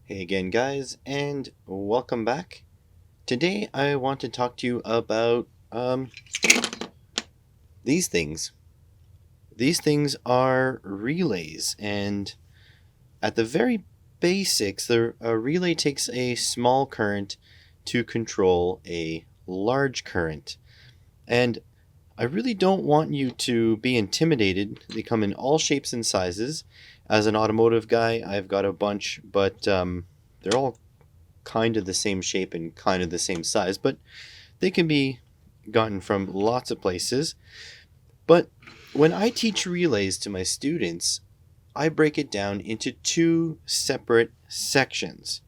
Hey again, guys, and welcome back. Today I want to talk to you about these things. These things are relays, and at the very basics, a relay takes a small current to control a large current. And I really don't want you to be intimidated. They come in all shapes and sizes. As an automotive guy, I've got a bunch, but they're all kind of the same shape and kind of the same size, but they can be gotten from lots of places. But when I teach relays to my students, I break it down into two separate sections.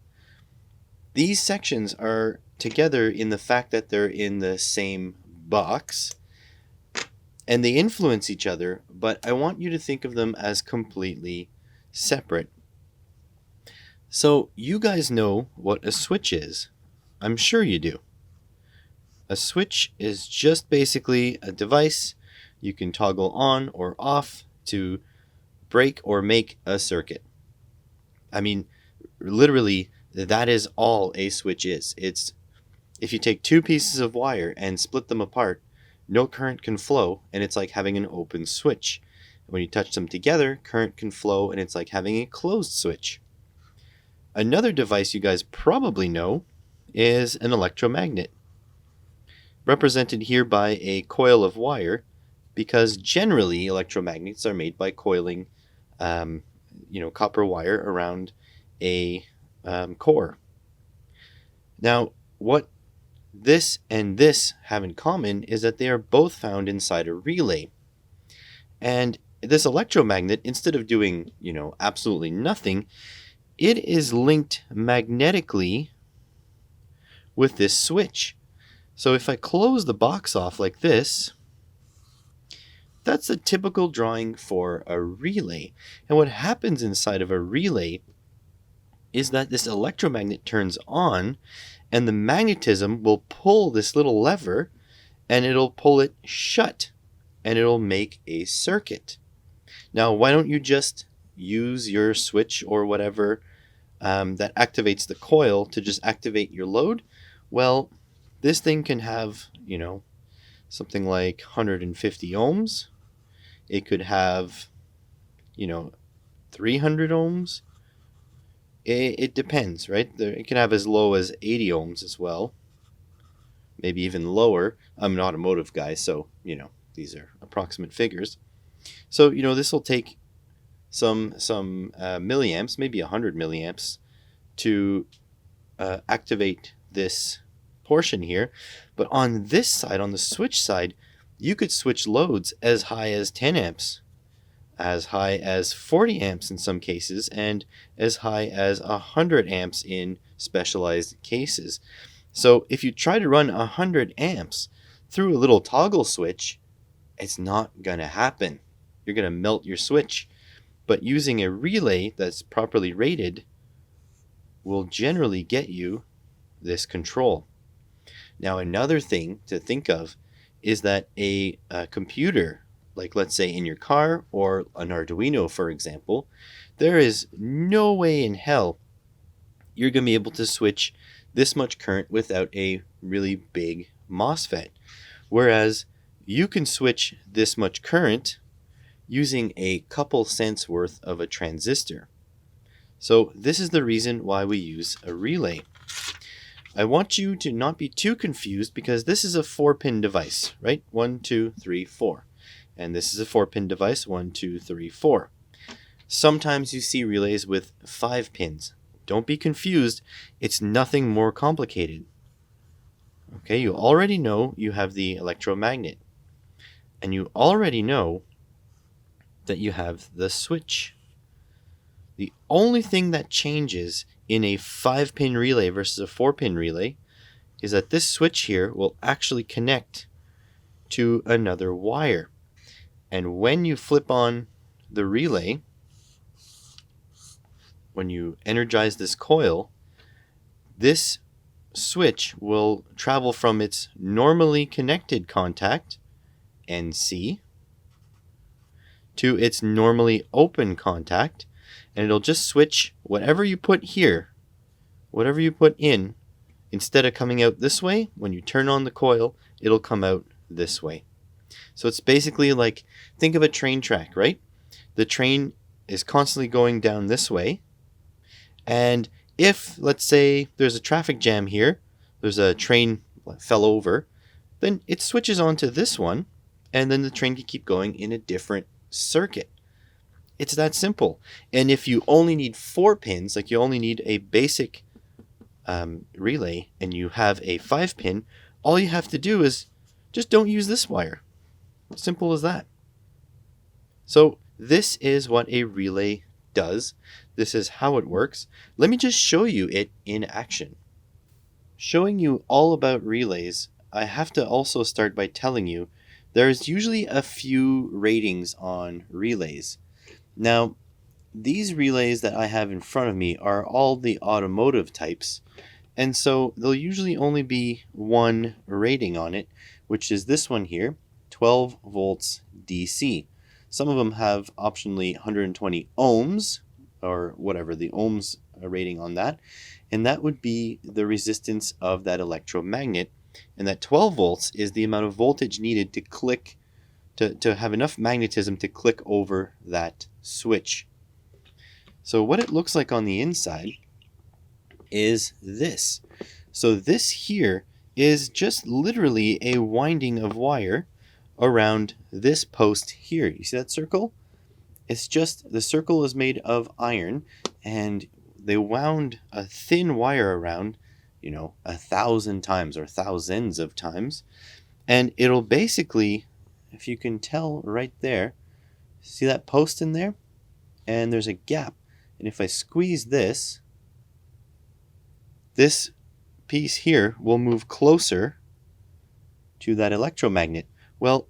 These sections are together in the fact that they're in the same box and they influence each other, but I want you to think of them as completely separate. So, you guys know what a switch is. I'm sure you do. A switch is just basically a device you can toggle on or off to break or make a circuit. I mean, literally, that is all a switch is. It's if you take two pieces of wire and split them apart, no current can flow, and it's like having an open switch. When you touch them together, current can flow, and it's like having a closed switch. Another device you guys probably know is an electromagnet, represented here by a coil of wire, because generally electromagnets are made by coiling, copper wire around a core. Now, what this and this have in common is that they are both found inside a relay. And this electromagnet, instead of doing, absolutely nothing, it is linked magnetically with this switch. So if I close the box off like this, that's a typical drawing for a relay. And what happens inside of a relay is that this electromagnet turns on, and the magnetism will pull this little lever, and it'll pull it shut, and it'll make a circuit. Now, why don't you just use your switch or whatever that activates the coil to just activate your load? Well, this thing can have, something like 150 ohms. It could have, 300 ohms. It depends, right? It can have as low as 80 ohms as well. Maybe even lower. I'm an automotive guy, so, these are approximate figures. So, this will take some milliamps, maybe 100 milliamps, to activate this portion here. But on this side, on the switch side, you could switch loads as high as 10 amps, as high as 40 amps in some cases, and as high as 100 amps in specialized cases. So if you try to run 100 amps through a little toggle switch, it's not going to happen. You're going to melt your switch. But using a relay that's properly rated will generally get you this control. Now, another thing to think of is that a computer, like let's say in your car or an Arduino, for example, there is no way in hell you're going to be able to switch this much current without a really big MOSFET. Whereas you can switch this much current using a couple cents worth of a transistor. So this is the reason why we use a relay. I want you to not be too confused because this is a 4-pin device, right? 1, 2, 3, 4. And this is a 4-pin device, 1, 2, 3, 4. Sometimes you see relays with 5 pins. Don't be confused. It's nothing more complicated. Okay, you already know you have the electromagnet. And you already know that you have the switch. The only thing that changes in a 5-pin relay versus a 4-pin relay is that this switch here will actually connect to another wire. And when you flip on the relay, when you energize this coil, this switch will travel from its normally connected contact, NC, to its normally open contact, and it'll just switch whatever you put here whatever you put in, instead of coming out this way, when you turn on the coil, it'll come out this way. So it's basically like, think of a train track, right? The train is constantly going down this way. And if, let's say, there's a traffic jam here, there's a train fell over, then it switches onto this one, and then the train can keep going in a different circuit. It's that simple. And if you only need 4 pins, like you only need a basic relay, and you have a 5-pin, all you have to do is just don't use this wire. Simple as that. So this is what a relay does. This is how it works. Let me just show you it in action. Showing you all about relays, I have to also start by telling you there's usually a few ratings on relays. Now, these relays that I have in front of me are all the automotive types, and so there'll usually only be one rating on it, which is this one here, 12 volts DC. Some of them have optionally 120 ohms, or whatever the ohms rating on that, and that would be the resistance of that electromagnet, and that 12 volts is the amount of voltage needed to click, to have enough magnetism to click over that switch. So what it looks like on the inside is this. So this here is just literally a winding of wire around this post here. You see that circle? It's just, the circle is made of iron, and they wound a thin wire around, 1,000 times or thousands of times, and it'll basically, if you can tell right there, see that post in there? And there's a gap. And if I squeeze this piece here will move closer to that electromagnet. Well,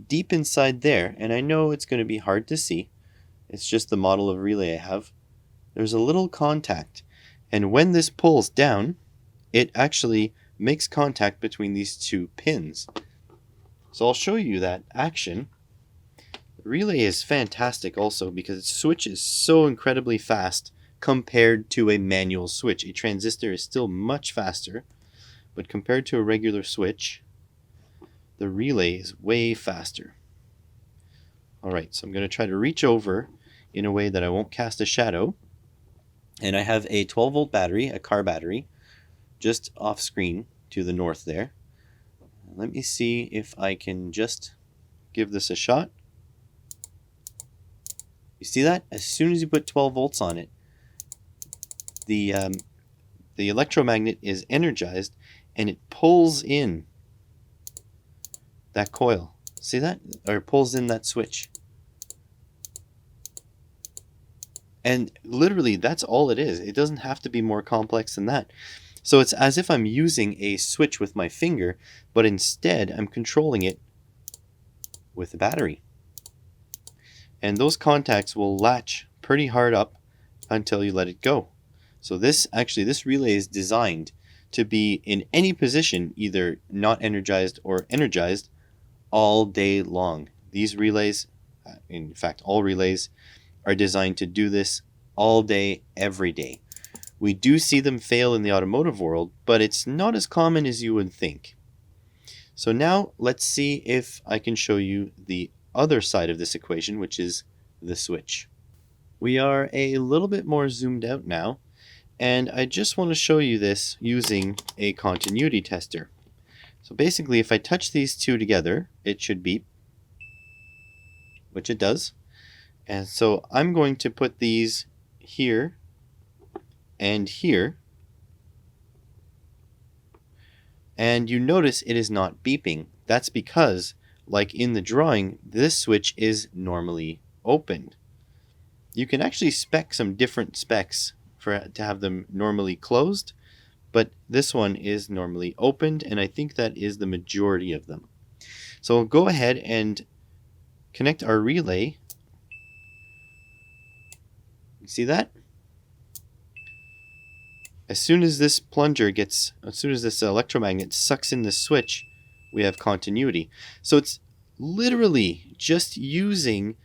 deep inside there, and I know it's going to be hard to see, it's just the model of relay I have, there's a little contact. And when this pulls down, it actually makes contact between these 2 pins. So I'll show you that action. The relay is fantastic also because it switches so incredibly fast compared to a manual switch. A transistor is still much faster, but compared to a regular switch, the relay is way faster. Alright, so I'm going to try to reach over in a way that I won't cast a shadow. And I have a 12 volt battery, a car battery, just off screen to the north there. Let me see if I can just give this a shot. You see that? As soon as you put 12 volts on it, the electromagnet is energized and it pulls in that coil. See that? Or it pulls in that switch. And literally, that's all it is. It doesn't have to be more complex than that. So it's as if I'm using a switch with my finger, but instead I'm controlling it with the battery. And those contacts will latch pretty hard up until you let it go. So this relay is designed to be in any position, either not energized or energized, all day long. These relays, in fact all relays, are designed to do this all day, every day. We do see them fail in the automotive world, but it's not as common as you would think. So now let's see if I can show you the other side of this equation, which is the switch. We are a little bit more zoomed out now, and I just want to show you this using a continuity tester. So basically, if I touch these 2 together, it should beep, which it does. And so I'm going to put these here and here. And you notice it is not beeping. That's because, like in the drawing, this switch is normally opened. You can actually spec some different specs to have them normally closed, but this one is normally opened, and I think that is the majority of them. So we'll go ahead and connect our relay. You see that? As soon as this electromagnet sucks in the switch, we have continuity. So it's literally just using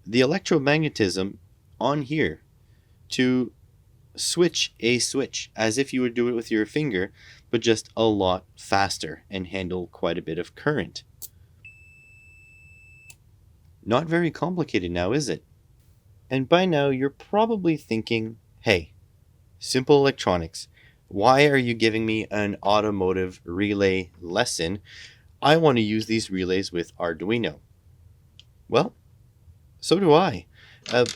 the electromagnetism on here to switch a switch as if you would do it with your finger, but just a lot faster and handle quite a bit of current. Not very complicated now, is it? And by now you're probably thinking, hey, Simple Electronics, why are you giving me an automotive relay lesson? I want to use these relays with Arduino. Well, so do I.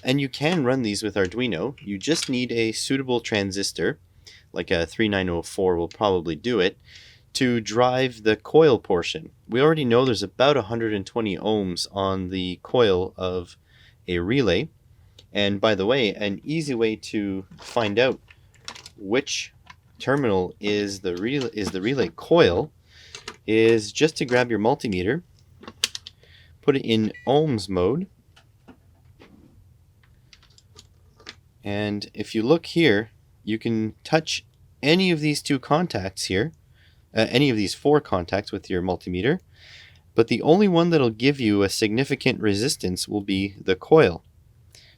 And you can run these with Arduino. You just need a suitable transistor, like a 3904 will probably do it, to drive the coil portion. We already know there's about 120 ohms on the coil of a relay. And by the way, an easy way to find out which terminal is the relay coil is just to grab your multimeter, put it in ohms mode, and if you look here, you can touch any of these two contacts here, any of these four contacts with your multimeter, but the only one that'll give you a significant resistance will be the coil.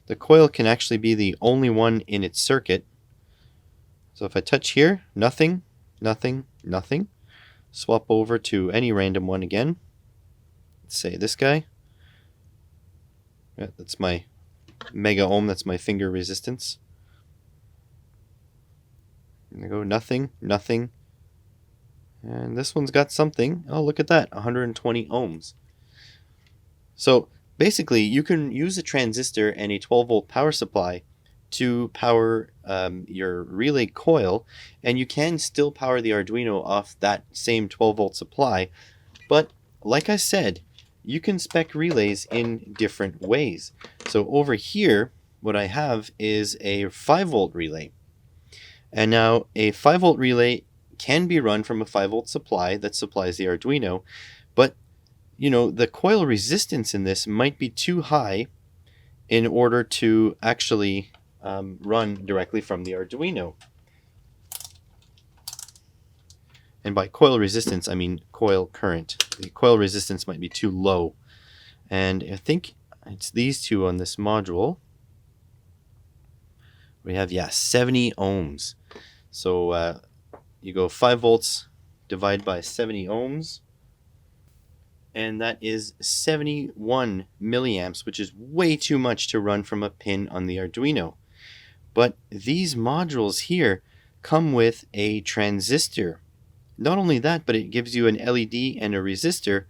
The coil can actually be the only one in its circuit. So if I touch here, nothing, nothing, nothing. Swap over to any random one again. Let's say this guy. Yeah, that's my mega ohm, that's my finger resistance. There we go, nothing, nothing. And this one's got something. Oh, look at that, 120 ohms. So basically, you can use a transistor and a 12-volt power supply to power your relay coil, and you can still power the Arduino off that same 12-volt supply. But like I said, you can spec relays in different ways. So over here, what I have is a 5-volt relay. And now a 5-volt relay can be run from a 5-volt supply that supplies the Arduino, but the coil resistance in this might be too high in order to actually run directly from the Arduino. And by coil resistance, I mean coil current. The coil resistance might be too low. And I think it's these two on this module. We have, 70 ohms. So you go 5 volts divided by 70 ohms. And that is 71 milliamps, which is way too much to run from a pin on the Arduino. But these modules here come with a transistor. Not only that, but it gives you an LED and a resistor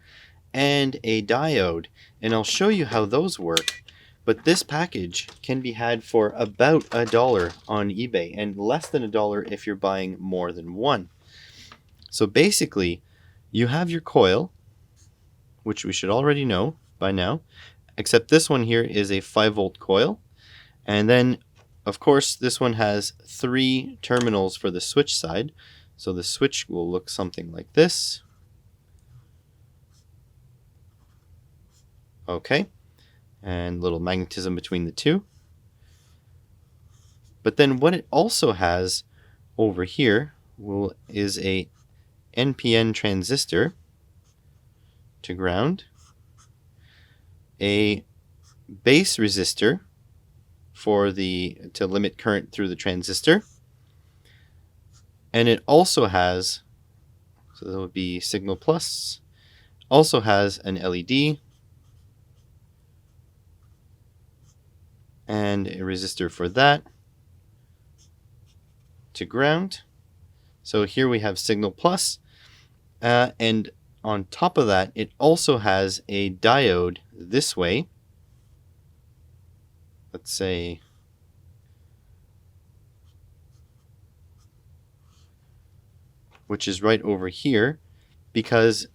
and a diode. And I'll show you how those work. But this package can be had for about $1 on eBay, and less than $1 if you're buying more than one. So basically, you have your coil, which we should already know by now, except this one here is a 5-volt coil. And then, of course, this one has 3 terminals for the switch side. So the switch will look something like this. Okay. And little magnetism between the two. But then what it also has over here is a NPN transistor to ground, a base resistor to limit current through the transistor, and it also has, so that would be signal plus, also has an LED and a resistor for that to ground. So here we have signal plus, and on top of that, it also has a diode this way. Let's say which is right over here, because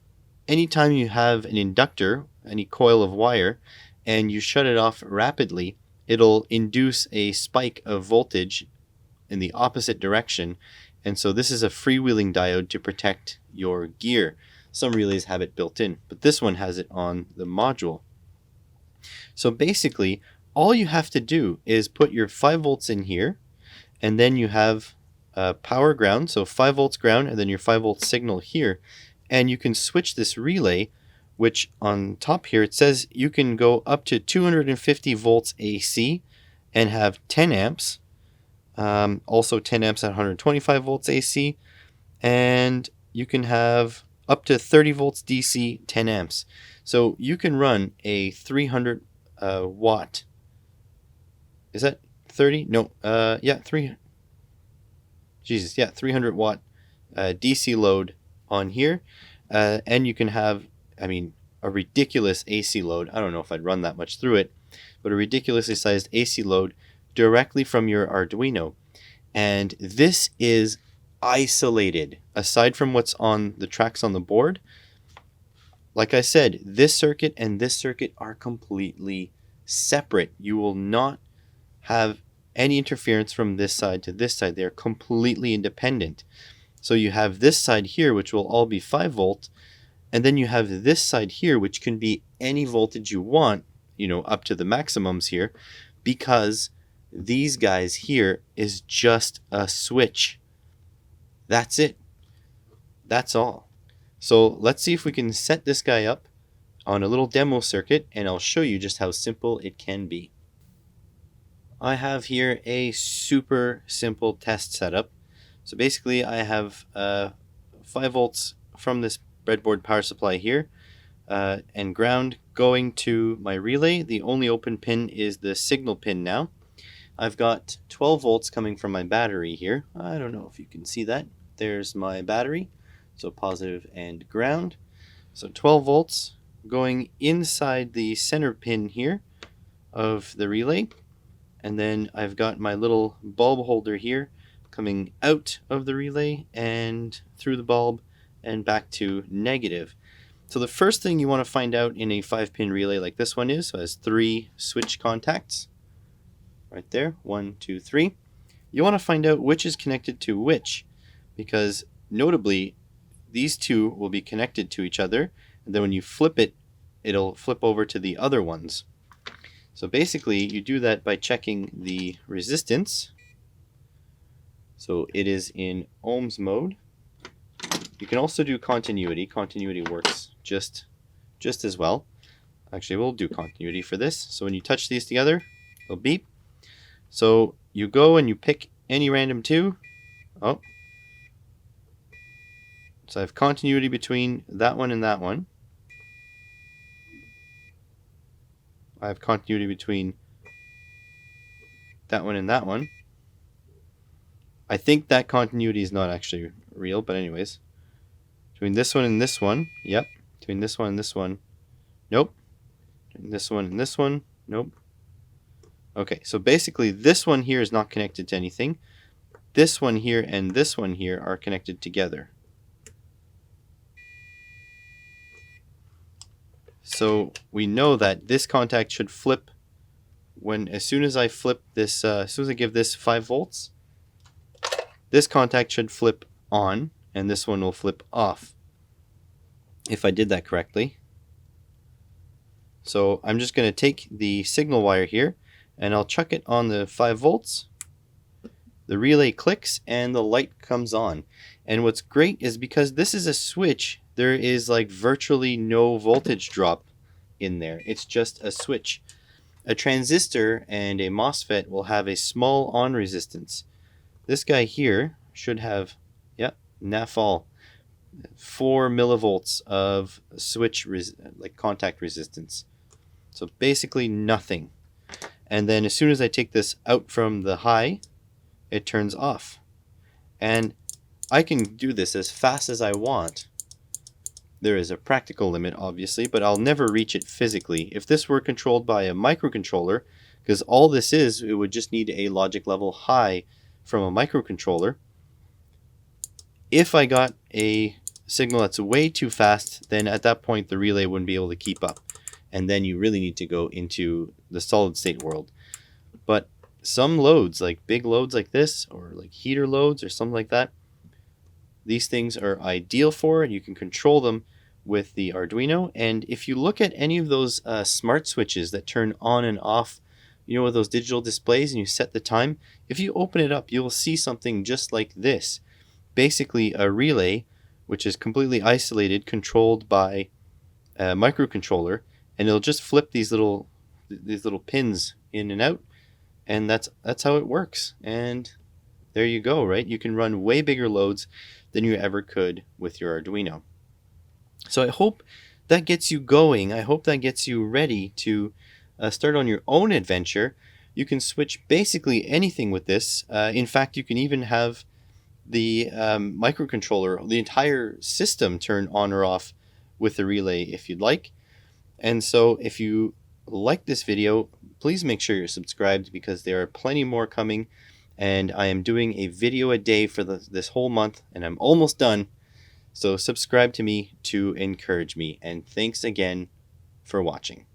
anytime you have an inductor, any coil of wire, and you shut it off rapidly, it'll induce a spike of voltage in the opposite direction. And so this is a freewheeling diode to protect your gear. Some relays have it built in, but this one has it on the module. So basically, all you have to do is put your 5 volts in here, and then you have power ground, so 5 volts ground, and then your 5 volt signal here. And you can switch this relay, which on top here it says you can go up to 250 volts AC and have 10 amps Also 10 amps at 125 volts AC, and you can have up to 30 volts DC, 10 amps. So you can run a 300 watt. Is that 30? No, yeah, 300 watt DC load on here. And you can have, I mean, a ridiculous AC load. I don't know if I'd run that much through it, but a ridiculously sized AC load directly from your Arduino. And this is isolated. Aside from what's on the tracks on the board, like I said, this circuit and this circuit are completely separate. You will not have any interference from this side to this side. They're completely independent. So you have this side here, which will all be 5 volt, and then you have this side here, which can be any voltage you want, up to the maximums here, because these guys here is just a switch. That's it. That's all. So let's see if we can set this guy up on a little demo circuit, and I'll show you just how simple it can be. I have here a super simple test setup. So basically I have 5 volts from this breadboard power supply here, and ground going to my relay. The only open pin is the signal pin now. I've got 12 volts coming from my battery here. I don't know if you can see that. There's my battery, so positive and ground. So 12 volts going inside the center pin here of the relay. And then I've got my little bulb holder here coming out of the relay and through the bulb and back to negative. So the first thing you want to find out in a 5-pin relay like this one is, so it has 3 switch contacts. Right there, 1, 2, 3. You want to find out which is connected to which, because notably these two will be connected to each other, and then when you flip it, it'll flip over to the other ones. So basically you do that by checking the resistance. So it is in ohms mode. You can also do continuity. Continuity works just as well. Actually, we'll do continuity for this. So when you touch these together, it'll beep. So you go and you pick any random two. Oh. So I have continuity between that one and that one. I have continuity between that one and that one. I think that continuity is not actually real, but anyways. Between this one and this one, yep. Between this one and this one, nope. Between this one and this one, nope. Okay, so basically this one here is not connected to anything. This one here and this one here are connected together. So we know that this contact should flip as soon as I flip this, as soon as I give this 5 volts, this contact should flip on and this one will flip off, if I did that correctly. So I'm just going to take the signal wire here and I'll chuck it on the 5 volts. The relay clicks and the light comes on. And what's great is because this is a switch, there is like virtually no voltage drop in there. It's just a switch. A transistor and a MOSFET will have a small on resistance. This guy here should have, NAFL, 4 millivolts of switch contact resistance. So basically nothing. And then as soon as I take this out from the high, it turns off. And I can do this as fast as I want. There is a practical limit, obviously, but I'll never reach it physically. If this were controlled by a microcontroller, because all this is, it would just need a logic level high from a microcontroller. If I got a signal that's way too fast, then at that point the relay wouldn't be able to keep up. And then you really need to go into the solid state world. But some loads, like big loads like this, or like heater loads or something like that, these things are ideal for, and you can control them with the Arduino. And if you look at any of those smart switches that turn on and off, with those digital displays, and you set the time, if you open it up, you will see something just like this. Basically a relay, which is completely isolated, controlled by a microcontroller, and it'll just flip these little pins in and out, and that's how it works. And there you go, right? You can run way bigger loads than you ever could with your Arduino. So I hope that gets you going. I hope that gets you ready to start on your own adventure. You can switch basically anything with this. In fact, you can even have the microcontroller, the entire system turn on or off with the relay if you'd like. And so if you like this video, please make sure you're subscribed because there are plenty more coming. And I am doing a video a day for this whole month, and I'm almost done. So subscribe to me to encourage me. And thanks again for watching.